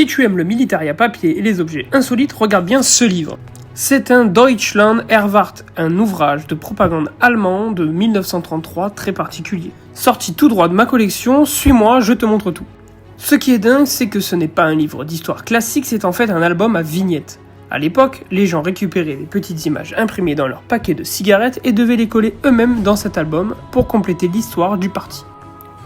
Si tu aimes le militaria papier et les objets insolites, regarde bien ce livre. C'est un Deutschland Erwartet, un ouvrage de propagande allemand de 1933 très particulier. Sorti tout droit de ma collection, suis-moi, je te montre tout. Ce qui est dingue, c'est que ce n'est pas un livre d'histoire classique, c'est en fait un album à vignettes. À l'époque, les gens récupéraient les petites images imprimées dans leur paquet de cigarettes et devaient les coller eux-mêmes dans cet album pour compléter l'histoire du parti.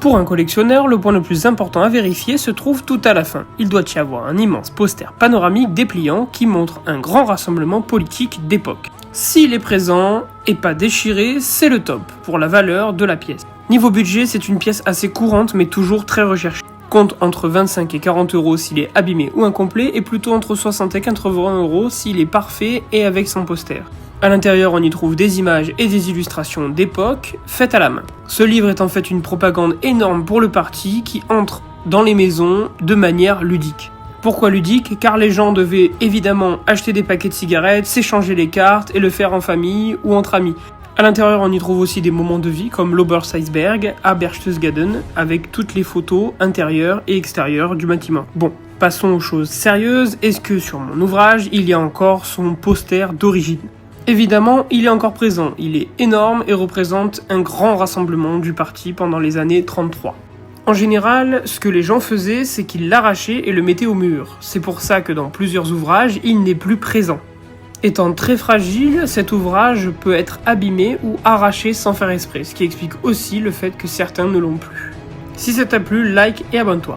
Pour un collectionneur, le point le plus important à vérifier se trouve tout à la fin. Il doit y avoir un immense poster panoramique dépliant qui montre un grand rassemblement politique d'époque. S'il est présent et pas déchiré, c'est le top pour la valeur de la pièce. Niveau budget, c'est une pièce assez courante mais toujours très recherchée. Compte entre 25 et 40 euros s'il est abîmé ou incomplet et plutôt entre 60 et 80 euros s'il est parfait et avec son poster. À l'intérieur, on y trouve des images et des illustrations d'époque faites à la main. Ce livre est en fait une propagande énorme pour le parti qui entre dans les maisons de manière ludique. Pourquoi ludique ? Car les gens devaient évidemment acheter des paquets de cigarettes, s'échanger les cartes et le faire en famille ou entre amis. À l'intérieur, on y trouve aussi des moments de vie comme l'Oberseisberg à Berchtesgaden avec toutes les photos intérieures et extérieures du bâtiment. Bon, passons aux choses sérieuses. Est-ce que sur mon ouvrage, il y a encore son poster d'origine ? Évidemment, il est encore présent. Il est énorme et représente un grand rassemblement du parti pendant les années 33. En général, ce que les gens faisaient, c'est qu'ils l'arrachaient et le mettaient au mur. C'est pour ça que dans plusieurs ouvrages, il n'est plus présent. Étant très fragile, cet ouvrage peut être abîmé ou arraché sans faire exprès, ce qui explique aussi le fait que certains ne l'ont plus. Si ça t'a plu, like et abonne-toi.